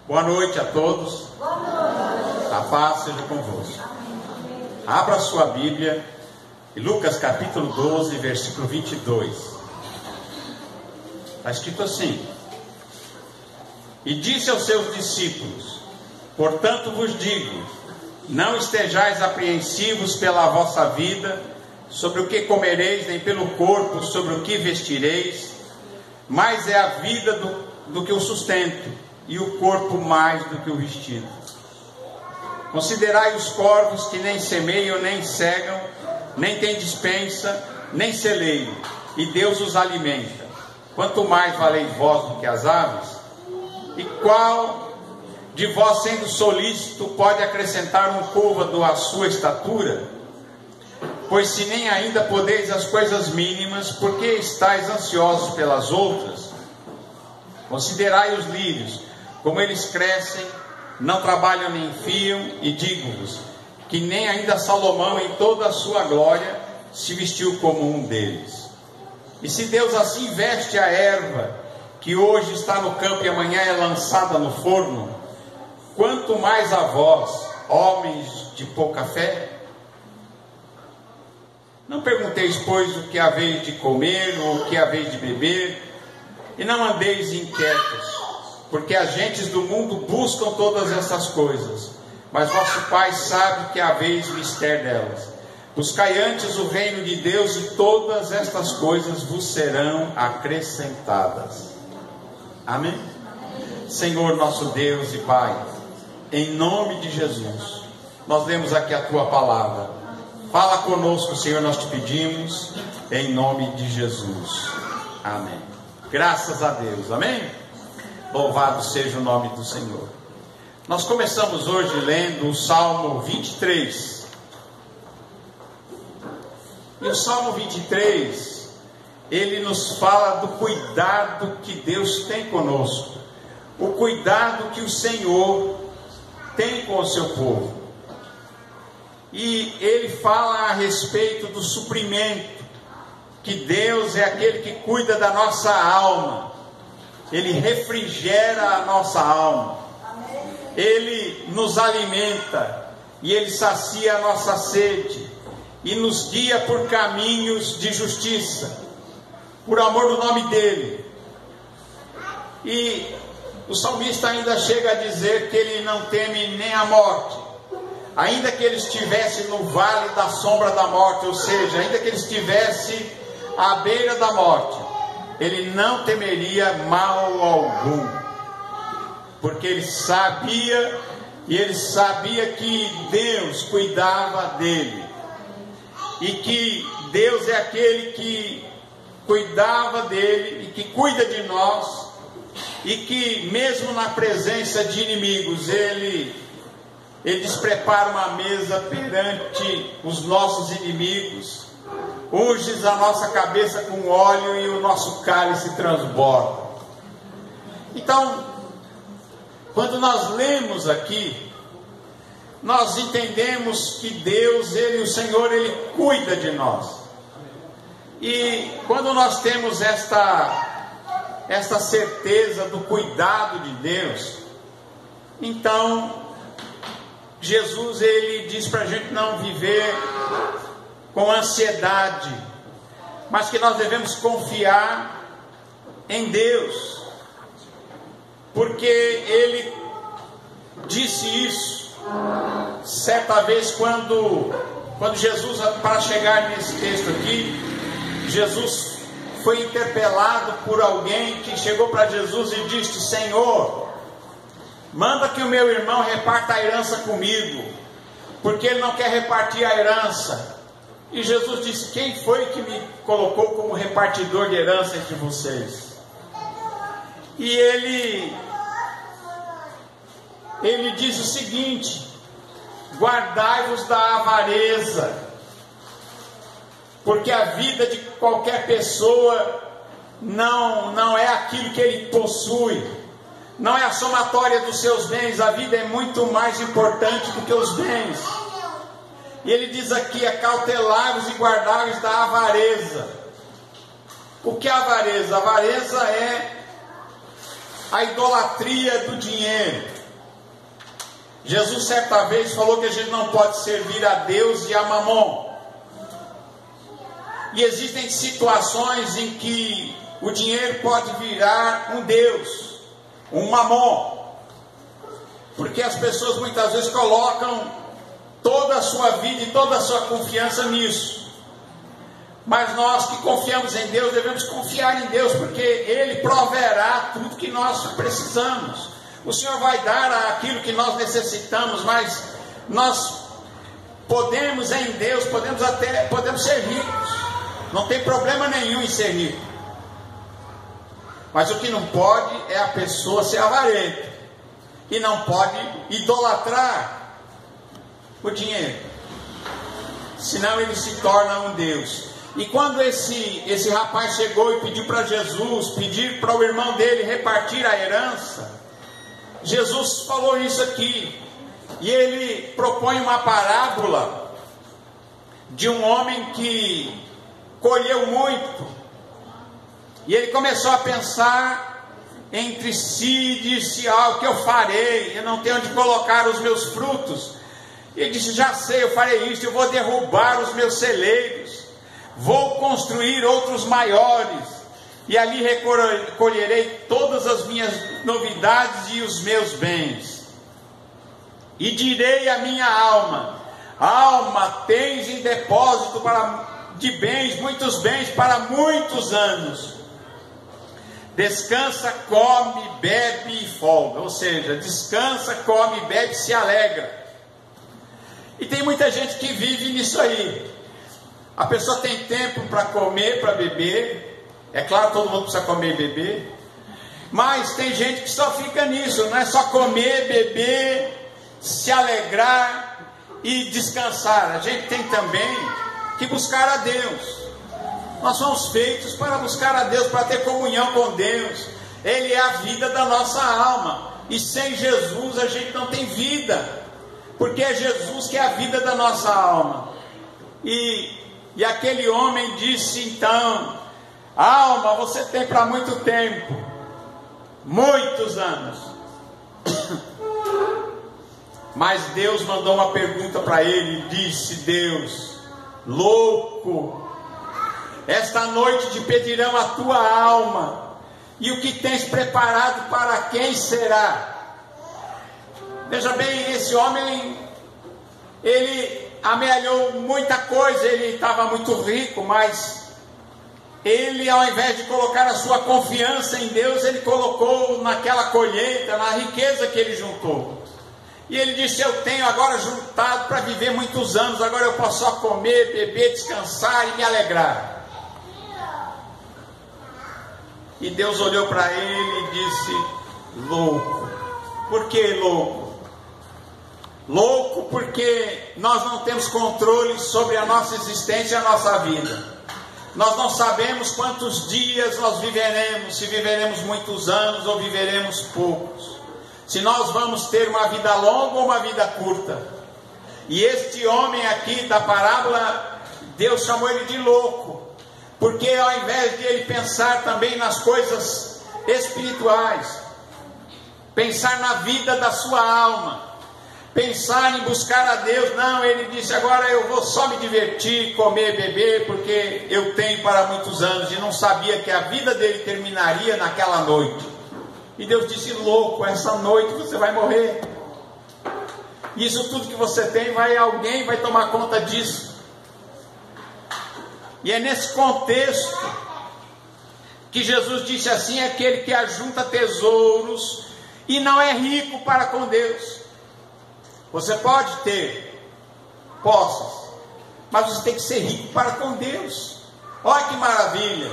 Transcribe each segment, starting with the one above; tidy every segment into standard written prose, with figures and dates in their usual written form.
Boa noite a todos. Boa noite. A paz seja convosco. Abra sua Bíblia em Lucas capítulo 12, versículo 22. Está escrito assim: E disse aos seus discípulos: Portanto vos digo, não estejais apreensivos pela vossa vida, sobre o que comereis, nem pelo corpo, sobre o que vestireis, mais é a vida do que o sustento, e o corpo mais do que o vestido. Considerai os corvos que nem semeiam, nem cegam, nem têm despensa, nem celeiam, e Deus os alimenta. Quanto mais valeis vós do que as aves? E qual de vós, sendo solícito, pode acrescentar um côvado à sua estatura? Pois se nem ainda podeis as coisas mínimas, por que estáis ansiosos pelas outras? Considerai os lírios, como eles crescem, não trabalham nem fiam, e digo-vos, que nem ainda Salomão em toda a sua glória se vestiu como um deles. E se Deus assim veste a erva, que hoje está no campo e amanhã é lançada no forno, quanto mais a vós, homens de pouca fé? Não pergunteis, pois, o que haveis de comer ou o que haveis de beber, e não andeis inquietos, porque as gentes do mundo buscam todas essas coisas, mas vosso Pai sabe que haveis mister delas. Buscai antes o reino de Deus, e todas estas coisas vos serão acrescentadas. Amém? Senhor nosso Deus e Pai, em nome de Jesus, nós lemos aqui a Tua palavra. Fala conosco, Senhor, nós te pedimos, em nome de Jesus. Amém. Graças a Deus. Amém? Louvado seja o nome do Senhor. Nós começamos hoje lendo o Salmo 23. E o Salmo 23, ele nos fala do cuidado que Deus tem conosco. O cuidado que o Senhor tem com o seu povo. E ele fala a respeito do suprimento, que Deus é aquele que cuida da nossa alma. Ele refrigera a nossa alma. Ele nos alimenta e Ele sacia a nossa sede e nos guia por caminhos de justiça, por amor do nome dEle. E o salmista ainda chega a dizer que ele não teme nem a morte, ainda que ele estivesse no vale da sombra da morte, ou seja, ainda que ele estivesse à beira da morte, ele não temeria mal algum, porque ele sabia que Deus cuidava dele, e que Deus é aquele que cuidava dele e que cuida de nós, e que mesmo na presença de inimigos, ele desprepara uma mesa perante os nossos inimigos, unges a nossa cabeça com óleo e o nosso cálice transborda. Então, quando nós lemos aqui, nós entendemos que Deus, o Senhor, Ele cuida de nós. E quando nós temos esta certeza do cuidado de Deus, então Jesus, Ele diz para a gente não viver com ansiedade, mas que nós devemos confiar em Deus, porque Ele disse isso certa vez quando Jesus, para chegar nesse texto aqui, Jesus foi interpelado por alguém que chegou para Jesus e disse: Senhor, manda que o meu irmão reparta a herança comigo, porque ele não quer repartir a herança. E Jesus disse: quem foi que me colocou como repartidor de herança entre vocês? E ele diz o seguinte: guardai-vos da avareza, porque a vida de qualquer pessoa não é aquilo que ele possui, não é a somatória dos seus bens. A vida é muito mais importante do que os bens. E ele diz aqui: acautelai-vos e guardai-vos da avareza. O que é avareza? A avareza é a idolatria do dinheiro. Jesus certa vez falou que a gente não pode servir a Deus e a Mamon. E existem situações em que o dinheiro pode virar um Deus, um Mamon. Porque as pessoas muitas vezes colocam toda a sua vida e toda a sua confiança nisso. Mas nós que confiamos em Deus, devemos confiar em Deus, porque Ele proverá tudo que nós precisamos. O Senhor vai dar aquilo que nós necessitamos, mas nós podemos em Deus, podemos ser ricos. Não tem problema nenhum em ser rico. Mas o que não pode é a pessoa ser avarenta. E não pode idolatrar o dinheiro. Senão ele se torna um Deus. E quando esse rapaz chegou e pediu para Jesus, pedir para o irmão dele repartir a herança, Jesus falou isso aqui. E ele propõe uma parábola de um homem que colheu muito. E ele começou a pensar entre si e disse: o que eu farei? Eu não tenho onde colocar os meus frutos. Ele disse: já sei, eu farei isso, eu vou derrubar os meus celeiros, vou construir outros maiores, e ali recolherei todas as minhas novidades e os meus bens. E direi à minha alma: alma, tens em depósito de bens, muitos bens para muitos anos. Descansa, come, bebe e folga. Ou seja, descansa, come, bebe e se alegra. E tem muita gente que vive nisso aí. A pessoa tem tempo para comer, para beber. É claro, todo mundo precisa comer e beber. Mas tem gente que só fica nisso. Não é só comer, beber, se alegrar e descansar. A gente tem também que buscar a Deus. Nós somos feitos para buscar a Deus, para ter comunhão com Deus. Ele é a vida da nossa alma. E sem Jesus a gente não tem vida. Porque é Jesus que é a vida da nossa alma. E aquele homem disse então: alma, você tem para muito tempo, muitos anos. Mas Deus mandou uma pergunta para ele. Disse Deus: louco, esta noite te pedirão a tua alma, e o que tens preparado para quem será? Veja bem, esse homem, ele amealhou muita coisa, ele estava muito rico, mas ele, ao invés de colocar a sua confiança em Deus, ele colocou naquela colheita, na riqueza que ele juntou. E ele disse: eu tenho agora juntado para viver muitos anos, agora eu posso só comer, beber, descansar e me alegrar. E Deus olhou para ele e disse: louco. Por que louco? Louco porque nós não temos controle sobre a nossa existência e a nossa vida. Nós não sabemos quantos dias nós viveremos, se viveremos muitos anos ou viveremos poucos, se nós vamos ter uma vida longa ou uma vida curta. E este homem aqui da parábola, Deus chamou ele de louco, porque ao invés de ele pensar também nas coisas espirituais, pensar na vida da sua alma, pensar em buscar a Deus, não, ele disse: agora eu vou só me divertir, comer, beber, porque eu tenho para muitos anos. E não sabia que a vida dele terminaria naquela noite. E Deus disse: louco, essa noite você vai morrer. Isso tudo que você tem, alguém vai tomar conta disso. E é nesse contexto que Jesus disse assim: aquele que ajunta tesouros e não é rico para com Deus. Você pode ter posses, mas você tem que ser rico para com Deus. Olha que maravilha!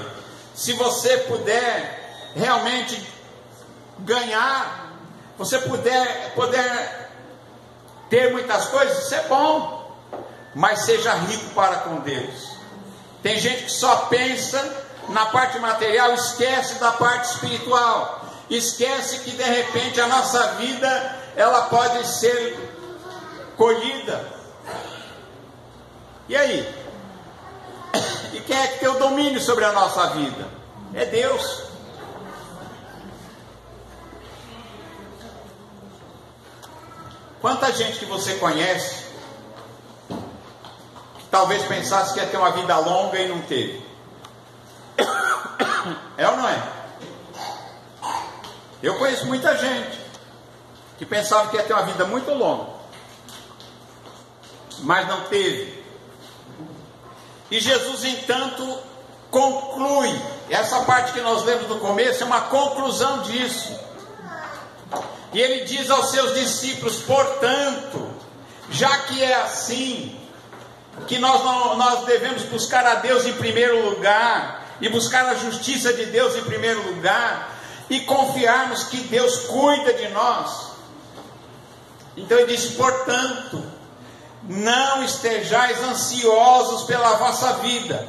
Se você puder realmente ganhar, você puder ter muitas coisas, isso é bom, mas seja rico para com Deus. Tem gente que só pensa na parte material, esquece da parte espiritual, esquece que de repente a nossa vida, ela pode ser colhida. E aí? E quem é que tem o domínio sobre a nossa vida? É Deus. Quanta gente que você conhece, que talvez pensasse que ia ter uma vida longa e não teve? É ou não é? Eu conheço muita gente que pensava que ia ter uma vida muito longa, mas não teve. E Jesus, entanto, conclui. Essa parte que nós lemos no começo é uma conclusão disso. E ele diz aos seus discípulos: portanto, já que é assim, que nós devemos buscar a Deus em primeiro lugar, e buscar a justiça de Deus em primeiro lugar, e confiarmos que Deus cuida de nós. Então ele disse: portanto, não estejais ansiosos pela vossa vida.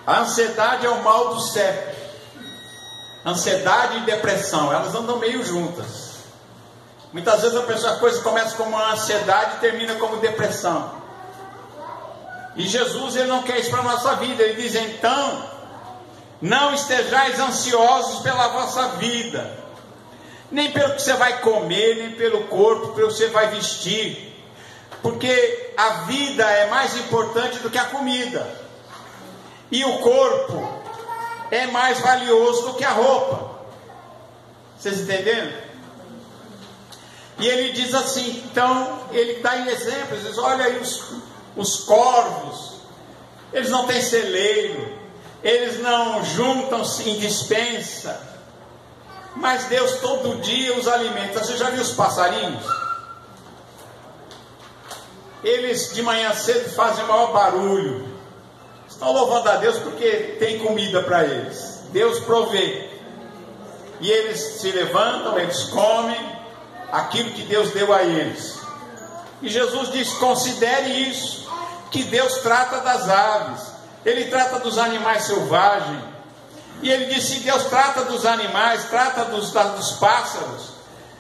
A ansiedade é o mal do século. Ansiedade e depressão, elas andam meio juntas. Muitas vezes a coisa começa como uma ansiedade e termina como depressão. E Jesus, ele não quer isso para a nossa vida. Ele diz: então, não estejais ansiosos pela vossa vida, nem pelo que você vai comer, nem pelo corpo, pelo que você vai vestir, porque a vida é mais importante do que a comida, e o corpo é mais valioso do que a roupa. Vocês entenderam? E ele diz assim, então, ele dá exemplos, diz: olha aí os corvos, eles não têm celeiro, eles não juntam-se em despensa, mas Deus todo dia os alimenta. Você já viu os passarinhos? Eles de manhã cedo fazem o maior barulho, estão louvando a Deus porque tem comida para eles. Deus provê, e eles se levantam, eles comem aquilo que Deus deu a eles. E Jesus diz: considere isso, que Deus trata das aves, Ele trata dos animais selvagens. E Ele diz: se Deus trata dos animais, trata dos pássaros,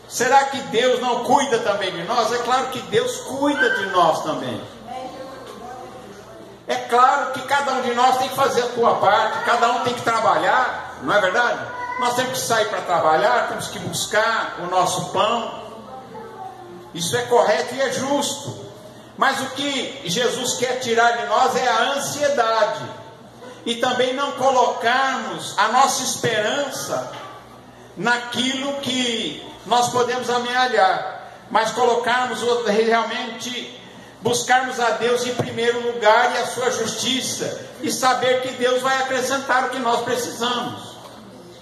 será que Deus não cuida também de nós? É claro que Deus cuida de nós também. É claro que cada um de nós tem que fazer a sua parte, cada um tem que trabalhar, não é verdade? Nós temos que sair para trabalhar, temos que buscar o nosso pão. Isso é correto e é justo. Mas o que Jesus quer tirar de nós é a ansiedade. E também não colocarmos a nossa esperança naquilo que nós podemos amealhar, mas colocarmos realmente, buscarmos a Deus em primeiro lugar e a sua justiça, e saber que Deus vai acrescentar o que nós precisamos.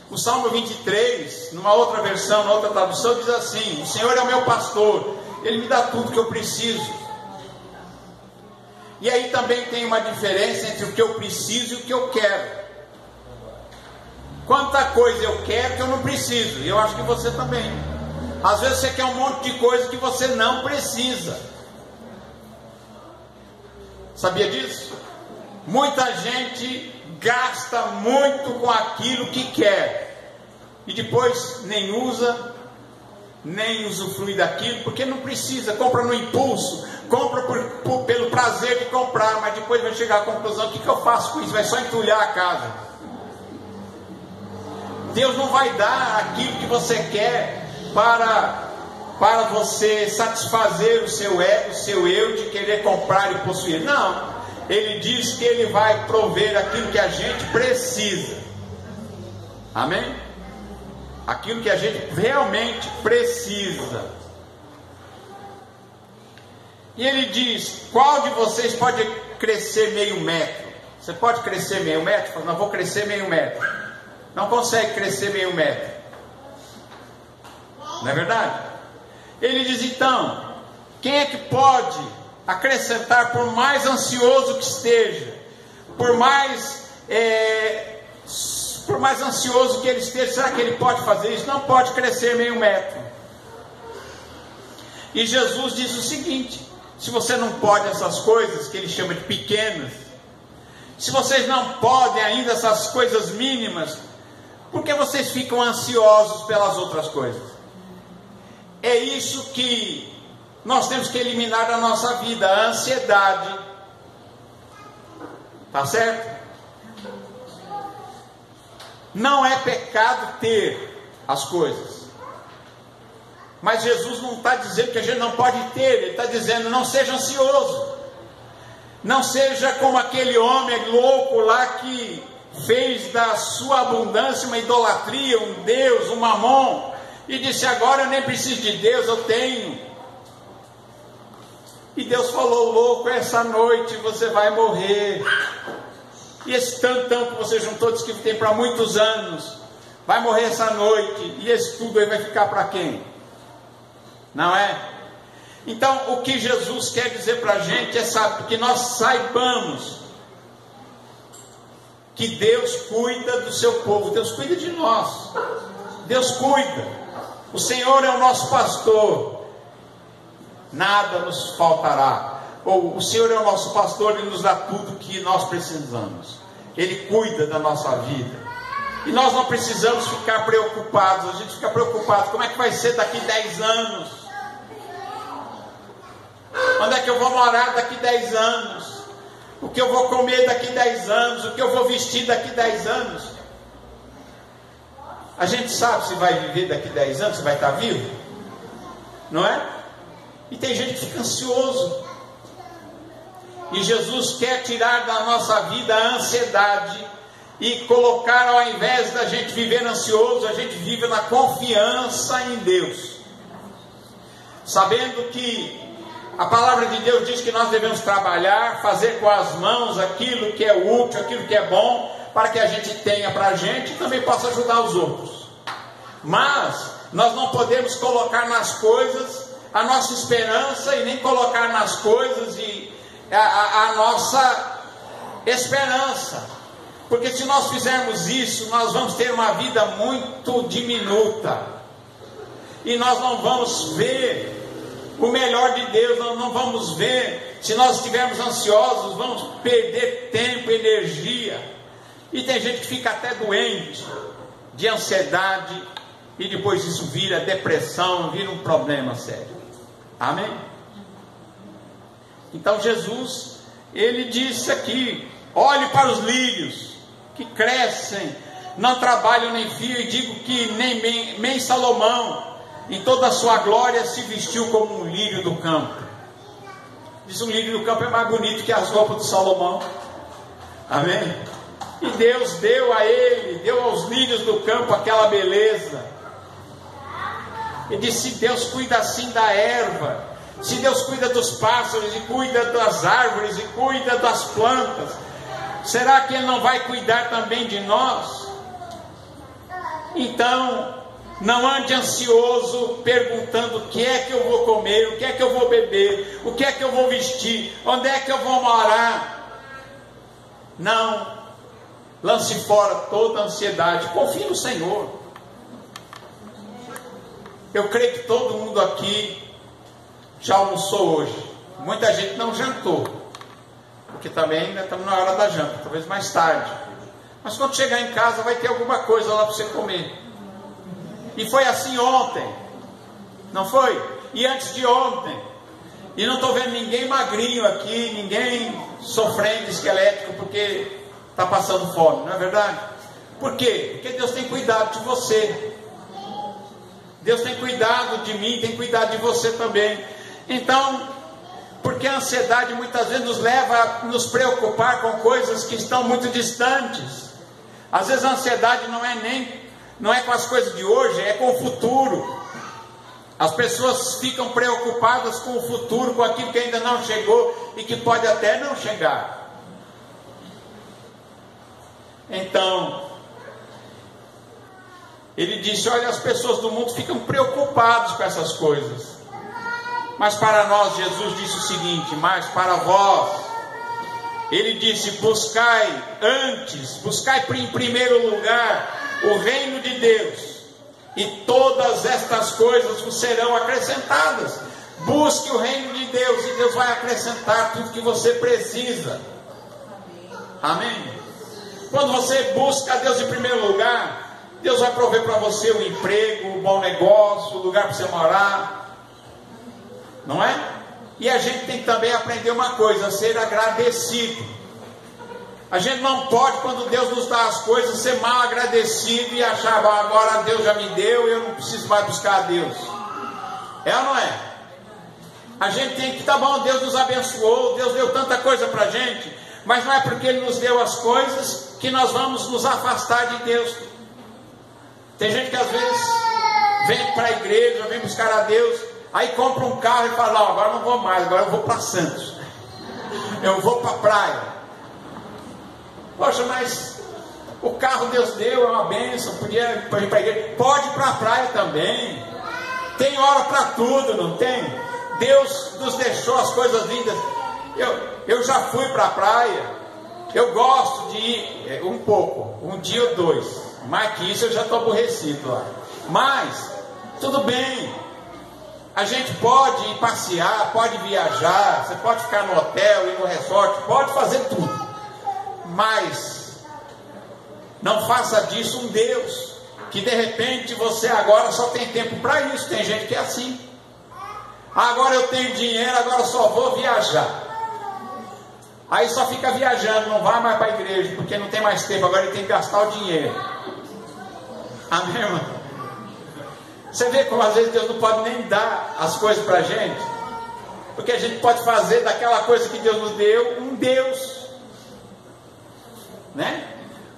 O Salmo 23, numa outra versão, numa outra tradução, diz assim: o Senhor é o meu pastor, Ele me dá tudo que eu preciso. E aí também tem uma diferença entre o que eu preciso e o que eu quero. Quanta coisa eu quero que eu não preciso, e eu acho que você também. Às vezes você quer um monte de coisa que você não precisa. Sabia disso? Muita gente gasta muito com aquilo que quer, e depois nem usa, nem usufrui daquilo, porque não precisa, compra no impulso, compra pelo prazer de comprar, mas depois vai chegar à conclusão: o que eu faço com isso? Vai só entulhar a casa. Deus não vai dar aquilo que você quer para você satisfazer o seu ego, o seu eu de querer comprar e possuir. Não, Ele diz que Ele vai prover aquilo que a gente precisa. Amém? Aquilo que a gente realmente precisa. E Ele diz: qual de vocês pode crescer meio metro? Você pode crescer meio metro? Fala: não, vou crescer meio metro. Não consegue crescer meio metro, não é verdade? Ele diz: então, quem é que pode acrescentar, por mais ansioso que esteja, por mais ansioso que ele esteja, será que ele pode fazer isso? Não pode crescer meio metro. E Jesus diz o seguinte: se você não pode essas coisas que ele chama de pequenas, se vocês não podem ainda essas coisas mínimas, por que vocês ficam ansiosos pelas outras coisas? É isso que nós temos que eliminar da nossa vida, a ansiedade. Tá certo? Não é pecado ter as coisas, Mas Jesus não está dizendo que a gente não pode ter, Ele está dizendo: não seja ansioso. Não seja como aquele homem louco lá que fez da sua abundância uma idolatria, um Deus, um mamon, e disse: agora eu nem preciso de Deus, eu tenho. E Deus falou: louco, essa noite você vai morrer. E esse tanto que você juntou, disse que tem para muitos anos, vai morrer essa noite. E esse tudo aí vai ficar para quem? Não é? Então o que Jesus quer dizer para a gente é que nós saibamos que Deus cuida do seu povo. Deus cuida de nós. Deus cuida. O Senhor é o nosso pastor, nada nos faltará. Ou o Senhor é o nosso pastor, Ele nos dá tudo o que nós precisamos. Ele cuida da nossa vida. E nós não precisamos ficar preocupados. A gente fica preocupado: como é que vai ser daqui 10 anos? Onde é que eu vou morar daqui 10 anos? O que eu vou comer daqui 10 anos? O que eu vou vestir daqui 10 anos? A gente sabe se vai viver daqui 10 anos, se vai estar vivo? Não é? E tem gente que fica ansioso. E Jesus quer tirar da nossa vida a ansiedade e colocar, ao invés da gente viver ansioso, a gente vive na confiança em Deus, sabendo que a palavra de Deus diz que nós devemos trabalhar, fazer com as mãos aquilo que é útil, aquilo que é bom, para que a gente tenha para a gente e também possa ajudar os outros. Mas nós não podemos colocar nas coisas a nossa esperança e nem colocar nas coisas a nossa esperança, porque se nós fizermos isso, nós vamos ter uma vida muito diminuta e nós não vamos ver o melhor de Deus. Nós não vamos ver. Se nós estivermos ansiosos, vamos perder tempo, energia, e tem gente que fica até doente de ansiedade, e depois isso vira depressão, vira um problema sério. Amém? Então Jesus, Ele disse aqui: olhe para os lírios que crescem, não trabalham nem fiam, e digo que nem Salomão em toda a sua glória se vestiu como um lírio do campo. Diz: um lírio do campo é mais bonito que as roupas de Salomão. Amém? E Deus deu a ele, deu aos lírios do campo aquela beleza. Ele disse: se Deus cuida assim da erva, se Deus cuida dos pássaros, e cuida das árvores, e cuida das plantas, será que Ele não vai cuidar também de nós? Então, não ande ansioso perguntando: o que é que eu vou comer, o que é que eu vou beber, o que é que eu vou vestir, onde é que eu vou morar. Não, lance fora toda a ansiedade, confie no Senhor. Eu creio que todo mundo aqui já almoçou hoje. Muita gente não jantou, porque também ainda estamos na hora da janta, talvez mais tarde. Mas quando chegar em casa vai ter alguma coisa lá para você comer. E foi assim ontem, não foi? E antes de ontem. E não estou vendo ninguém magrinho aqui, ninguém sofrendo esquelético porque está passando fome, não é verdade? Por quê? Porque Deus tem cuidado de você. Deus tem cuidado de mim, tem cuidado de você também. Então, porque a ansiedade muitas vezes nos leva a nos preocupar com coisas que estão muito distantes. Às vezes a ansiedade não é com as coisas de hoje, é com o futuro. As pessoas ficam preocupadas com o futuro, com aquilo que ainda não chegou e que pode até não chegar. Então, ele disse: olha, as pessoas do mundo ficam preocupadas com essas coisas, mas para nós Jesus disse o seguinte: mas para vós, ele disse: buscai em primeiro lugar o reino de Deus, e todas estas coisas vos serão acrescentadas. Busque o reino de Deus, e Deus vai acrescentar tudo que você precisa. Amém? Quando você busca a Deus em primeiro lugar, Deus vai prover para você o emprego, o bom negócio, o lugar para você morar, não é? E a gente tem que também aprender uma coisa: ser agradecido. A gente não pode, quando Deus nos dá as coisas, ser mal agradecido e achar: agora Deus já me deu, eu não preciso mais buscar a Deus. É ou não é? A gente tem que, tá bom, Deus nos abençoou, Deus deu tanta coisa para a gente, mas não é porque Ele nos deu as coisas que nós vamos nos afastar de Deus. Tem gente que às vezes vem para a igreja, vem buscar a Deus, aí compra um carro e fala, não, agora não vou mais, agora eu vou para Santos, eu vou para a praia. Poxa, mas o carro Deus deu, é uma bênção, podia ir para a igreja, pode ir para a praia também, tem hora para tudo, não tem? Deus nos deixou as coisas lindas. Eu já fui para a praia, eu gosto de ir um pouco, um dia ou dois, mais que isso eu já estou aborrecido lá, mas tudo bem, a gente pode ir passear, pode viajar, você pode ficar no hotel, ir no resort, pode fazer tudo, mas não faça disso um Deus, que de repente você agora só tem tempo para isso. Tem gente que é assim, agora eu tenho dinheiro, agora eu só vou viajar, aí só fica viajando, não vai mais para a igreja, porque não tem mais tempo, agora ele tem que gastar o dinheiro. Amém, irmão? Você vê como às vezes Deus não pode nem dar as coisas para a gente, porque a gente pode fazer daquela coisa que Deus nos deu um Deus, né?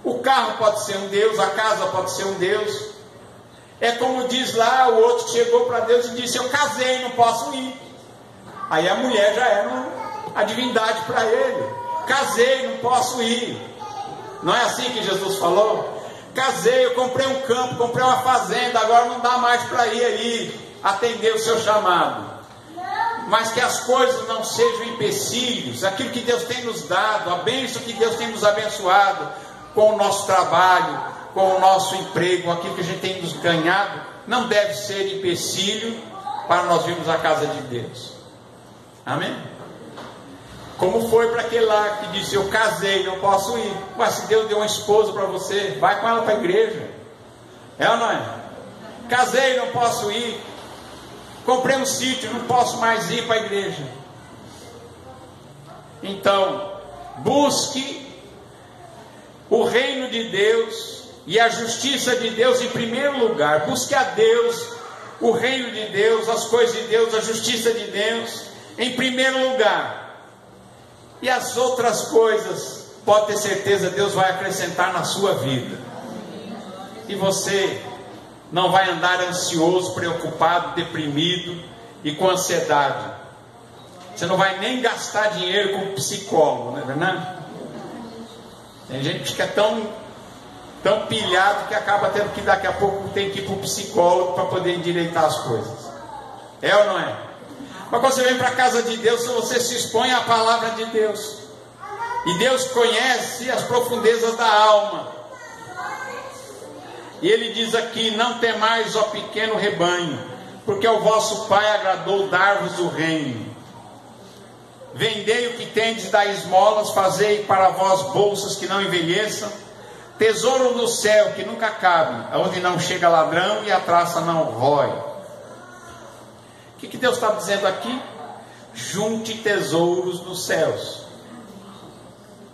O carro pode ser um Deus, a casa pode ser um Deus. É como diz lá o outro que chegou para Deus e disse, eu casei, não posso ir. Aí a mulher já era a divindade para ele. Casei, não posso ir. Não é assim que Jesus falou? Casei, eu comprei um campo, comprei uma fazenda, agora não dá mais para ir aí atender o seu chamado. Mas que as coisas não sejam empecilhos, aquilo que Deus tem nos dado, a bênção que Deus tem nos abençoado, com o nosso trabalho, com o nosso emprego, aquilo que a gente tem nos ganhado, não deve ser empecilho para nós virmos à casa de Deus. Amém? Como foi para aquele lá que disse, eu casei, não posso ir. Mas se Deus deu uma esposa para você, vai com ela para a igreja. É ou não é? Casei, não posso ir. Comprei um sítio, não posso mais ir para a igreja. Então, busque o reino de Deus e a justiça de Deus em primeiro lugar. Busque a Deus, o reino de Deus, as coisas de Deus, a justiça de Deus em primeiro lugar. E as outras coisas, pode ter certeza, Deus vai acrescentar na sua vida. E você não vai andar ansioso, preocupado, deprimido e com ansiedade. Você não vai nem gastar dinheiro com psicólogo, não é verdade? Tem gente que fica tão pilhado que acaba tendo que daqui a pouco tem que ir para o psicólogo para poder endireitar as coisas. É ou não é? Mas quando você vem para a casa de Deus, você se expõe à palavra de Deus. E Deus conhece as profundezas da alma. E Ele diz aqui, não temais, ó pequeno rebanho, porque ao vosso Pai agradou dar-vos o reino. Vendei o que tendes, dai esmolas, fazei para vós bolsas que não envelheçam, tesouro no céu que nunca cabe, onde não chega ladrão e a traça não rói. O que Deus está dizendo aqui? Junte tesouros nos céus.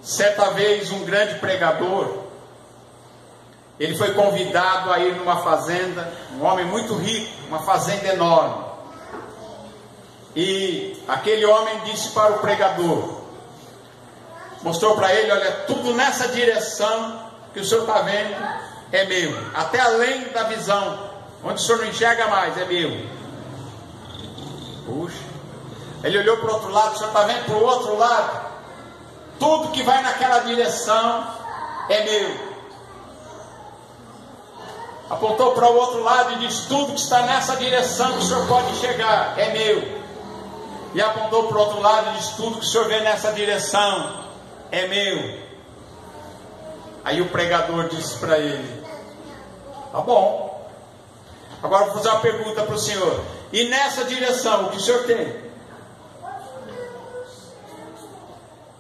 Certa vez um grande pregador, ele foi convidado a ir numa fazenda, um homem muito rico, uma fazenda enorme. E aquele homem disse para o pregador, mostrou para ele, olha, tudo nessa direção que o senhor está vendo é meu, até além da visão, onde o senhor não enxerga mais, é meu. Puxa, ele olhou para o outro lado, o senhor está vendo para o outro lado? Tudo que vai naquela direção é meu. Apontou para o outro lado e disse, tudo que está nessa direção que o senhor pode chegar é meu. E apontou para o outro lado e disse, tudo que o senhor vê nessa direção é meu. Aí o pregador disse para ele, tá bom, agora vou fazer uma pergunta para o senhor, e nessa direção o que o senhor tem?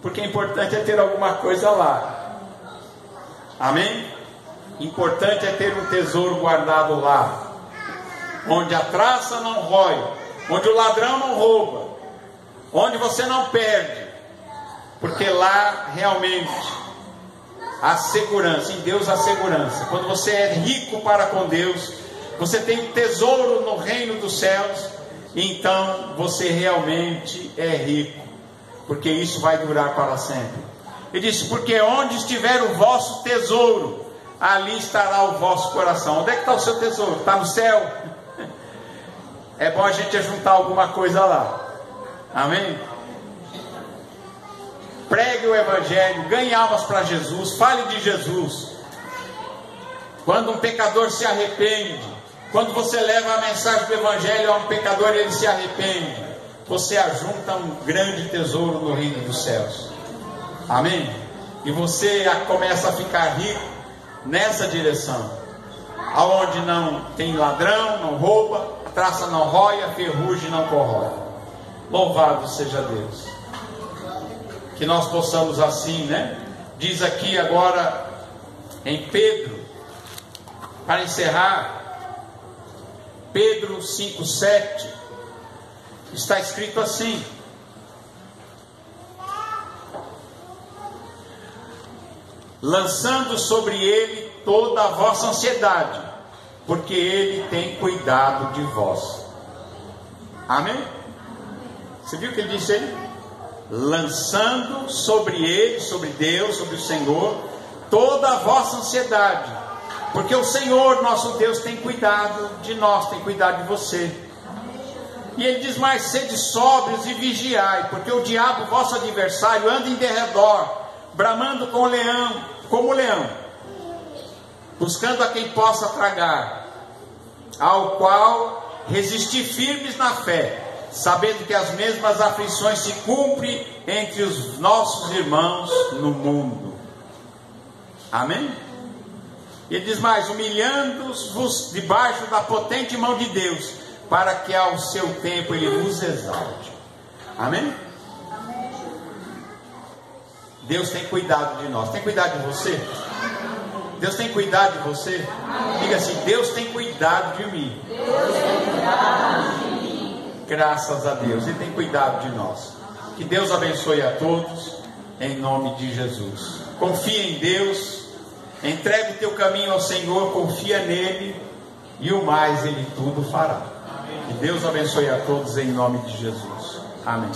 Porque é importante é ter alguma coisa lá. Amém? Importante é ter um tesouro guardado lá, onde a traça não rói, onde o ladrão não rouba, onde você não perde, porque lá realmente há segurança, em Deus há segurança. Quando você é rico para com Deus, você tem um tesouro no reino dos céus, então você realmente é rico, porque isso vai durar para sempre. Ele disse: porque onde estiver o vosso tesouro, ali estará o vosso coração. Onde é que está o seu tesouro? Está no céu? É bom a gente juntar alguma coisa lá. Amém? Pregue o Evangelho, ganhe almas para Jesus, fale de Jesus. Quando um pecador se arrepende, quando você leva a mensagem do Evangelho a um pecador e ele se arrepende, você ajunta um grande tesouro no reino dos céus. Amém? E você começa a ficar rico nessa direção, aonde não tem ladrão, não rouba, traça não rói, a ferrugem não corrói. Louvado seja Deus. Que nós possamos assim, né? Diz aqui agora em Pedro, para encerrar, Pedro 5,7, está escrito assim: lançando sobre ele toda a vossa ansiedade, porque ele tem cuidado de vós. Amém? Você viu o que ele disse aí? Lançando sobre ele, sobre Deus, sobre o Senhor, toda a vossa ansiedade, porque o Senhor nosso Deus tem cuidado de nós, tem cuidado de você. E ele diz mais: sede sóbrios e vigiai, porque o diabo, vosso adversário, anda em derredor, bramando como leão, buscando a quem possa tragar, ao qual resistir firmes na fé, sabendo que as mesmas aflições se cumprem entre os nossos irmãos no mundo. Amém? E ele diz mais: humilhando-vos debaixo da potente mão de Deus, para que ao seu tempo ele vos exalte. Amém? Deus tem cuidado de nós. Tem cuidado de você? Deus tem cuidado de você? Diga assim: Deus tem cuidado de mim. Graças a Deus, Ele tem cuidado de nós. Que Deus abençoe a todos, em nome de Jesus. Confia em Deus, entrega o teu caminho ao Senhor, confia nele, e o mais Ele tudo fará. Que Deus abençoe a todos, em nome de Jesus. Amém.